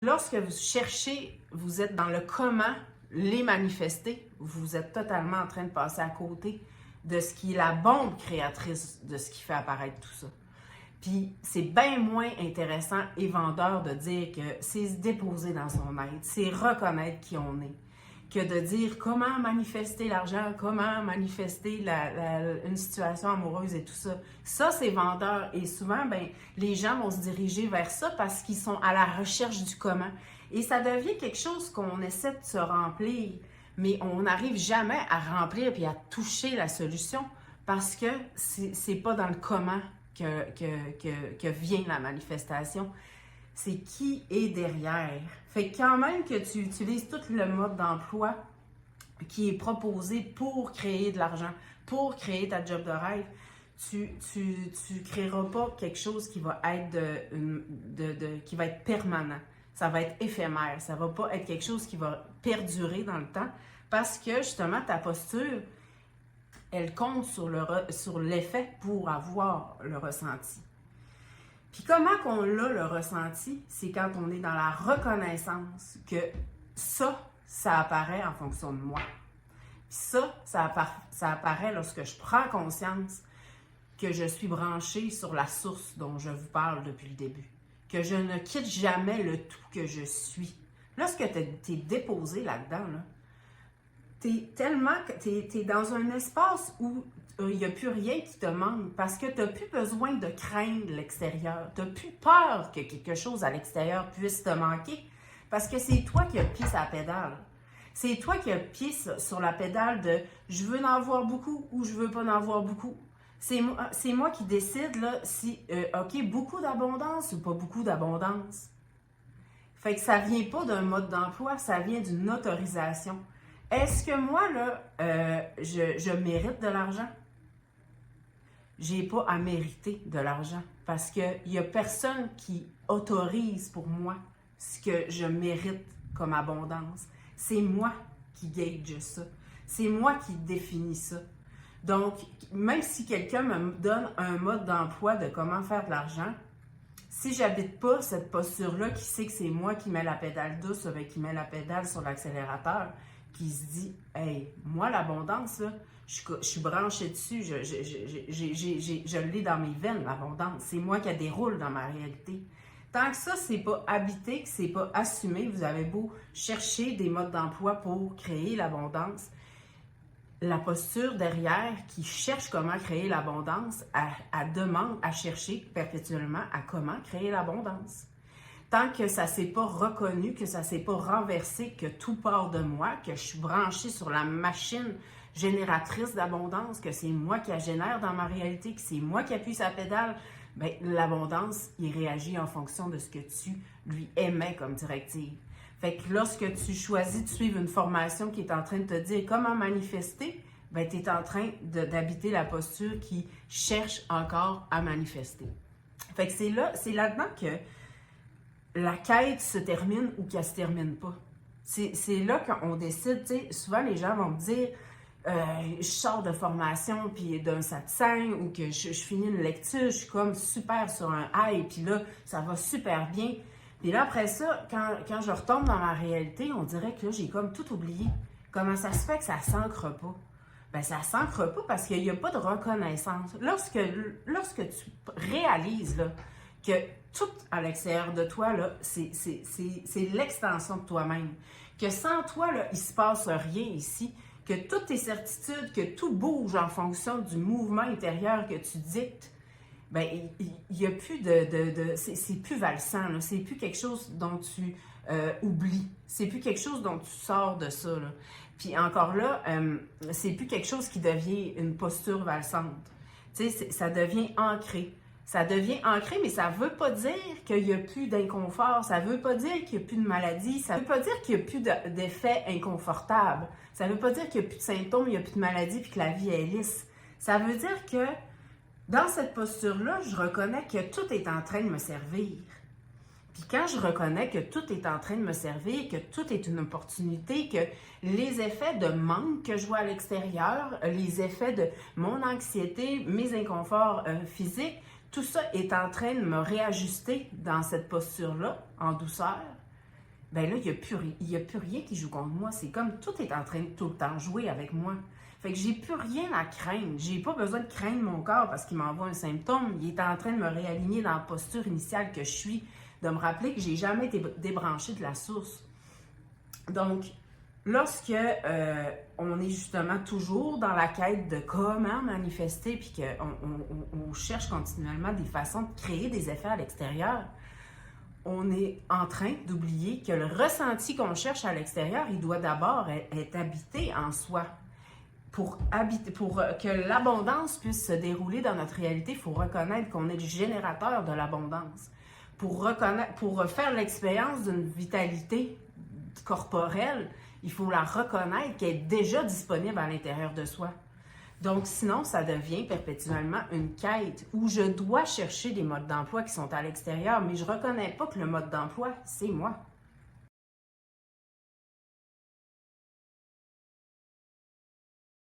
Lorsque vous cherchez, vous êtes dans le comment les manifester, vous êtes totalement en train de passer à côté de ce qui est la bombe créatrice de ce qui fait apparaître tout ça. Puis c'est bien moins intéressant et vendeur de dire que c'est se déposer dans son aide, c'est reconnaître qui on est, que de dire comment manifester l'argent, comment manifester une situation amoureuse et tout ça. Ça, c'est vendeur. Et souvent, les gens vont se diriger vers ça parce qu'ils sont à la recherche du comment. Et ça devient quelque chose qu'on essaie de se remplir, mais on n'arrive jamais à remplir et à toucher la solution parce que c'est pas dans le comment que vient la manifestation. C'est qui est derrière. Fait que quand même que tu utilises tout le mode d'emploi qui est proposé pour créer de l'argent, pour créer ta job de rêve, tu créeras pas quelque chose qui va être qui va être permanent. Ça va être éphémère. Ça va pas être quelque chose qui va perdurer dans le temps parce que justement ta posture, elle compte sur l'effet pour avoir le ressenti. Puis comment qu'on l'a le ressenti? C'est quand on est dans la reconnaissance que ça apparaît en fonction de moi. Puis ça apparaît lorsque je prends conscience que je suis branchée sur la source dont je vous parle depuis le début. Que je ne quitte jamais le tout que je suis. Lorsque tu es déposé là-dedans, t'es dans un espace où il n'y a plus rien qui te manque parce que tu n'as plus besoin de craindre l'extérieur. Tu n'as plus peur que quelque chose à l'extérieur puisse te manquer parce que c'est toi qui as le pied sur la pédale. C'est toi qui as le pied sur la pédale de « je veux en avoir beaucoup » ou « je veux pas en avoir beaucoup ». C'est moi qui décide là, si OK, beaucoup d'abondance ou pas beaucoup d'abondance. Fait que ça vient pas d'un mode d'emploi, ça vient d'une autorisation. Est-ce que moi, là, je mérite de l'argent? J'ai pas à mériter de l'argent parce qu'il n'y a personne qui autorise pour moi ce que je mérite comme abondance. C'est moi qui gauge ça. C'est moi qui définis ça. Donc, même si quelqu'un me donne un mode d'emploi de comment faire de l'argent, si j'habite pas cette posture-là qui sait que c'est moi qui mets la pédale douce, qui met la pédale sur l'accélérateur, qui se dit « Hey, moi, l'abondance, là, je suis branchée dessus, je l'ai dans mes veines, l'abondance. C'est moi qui déroule dans ma réalité. » Tant que ça, c'est pas habité, que c'est pas assumé, vous avez beau chercher des modes d'emploi pour créer l'abondance, la posture derrière qui cherche comment créer l'abondance, elle demande à chercher perpétuellement à comment créer l'abondance. Tant que ça ne s'est pas reconnu, que ça ne s'est pas renversé, que tout part de moi, que je suis branchée sur la machine génératrice d'abondance, que c'est moi qui la génère dans ma réalité, que c'est moi qui appuie sa pédale, bien, l'abondance, il réagit en fonction de ce que tu lui émets comme directive. Fait que lorsque tu choisis de suivre une formation qui est en train de te dire comment manifester, bien, tu es en train d'habiter la posture qui cherche encore à manifester. Fait que c'est là-dedans que la quête se termine ou qu'elle se termine pas. C'est là qu'on décide, tu sais, souvent les gens vont me dire je sors de formation puis d'un satsang ou que je finis une lecture, je suis comme super sur un high puis là, ça va super bien. Puis là, après ça, quand je retombe dans ma réalité, on dirait que là, j'ai comme tout oublié. Comment ça se fait que ça s'ancre pas? Bien, ça s'ancre pas parce qu'il n'y a pas de reconnaissance. Lorsque tu réalises là, que tout à l'extérieur de toi, là, c'est l'extension de toi-même. Que sans toi, là, il ne se passe rien ici. Que toutes tes certitudes, que tout bouge en fonction du mouvement intérieur que tu dictes, bien, il n'y a plus c'est plus valsant, là. C'est plus quelque chose dont tu oublies. C'est plus quelque chose dont tu sors de ça, là. Puis encore là, c'est plus quelque chose qui devient une posture valsante. Tu sais, ça devient ancré. Ça devient ancré, mais ça ne veut pas dire qu'il n'y a plus d'inconfort, ça ne veut pas dire qu'il n'y a plus de maladie, ça ne veut pas dire qu'il n'y a plus d'effets inconfortables, ça ne veut pas dire qu'il n'y a plus de symptômes, il n'y a plus de maladie, puis que la vie est lisse. Ça veut dire que dans cette posture-là, je reconnais que tout est en train de me servir. Puis quand je reconnais que tout est en train de me servir, que tout est une opportunité, que les effets de manque que je vois à l'extérieur, les effets de mon anxiété, mes inconforts physiques, tout ça est en train de me réajuster dans cette posture-là, en douceur. ben là, il y a plus rien qui joue contre moi. C'est comme tout est en train de tout le temps jouer avec moi. Fait que j'ai plus rien à craindre. J'ai pas besoin de craindre mon corps parce qu'il m'envoie un symptôme. Il est en train de me réaligner dans la posture initiale que je suis, de me rappeler que j'ai jamais été débranchée de la source. Donc, lorsque on est justement toujours dans la quête de comment manifester, puis qu'on cherche continuellement des façons de créer des effets à l'extérieur, on est en train d'oublier que le ressenti qu'on cherche à l'extérieur, il doit d'abord être habité en soi. Pour que l'abondance puisse se dérouler dans notre réalité, il faut reconnaître qu'on est le générateur de l'abondance. Pour faire l'expérience d'une vitalité corporelle, il faut la reconnaître qu'elle est déjà disponible à l'intérieur de soi. Donc, sinon, ça devient perpétuellement une quête où je dois chercher des modes d'emploi qui sont à l'extérieur, mais je ne reconnais pas que le mode d'emploi, c'est moi.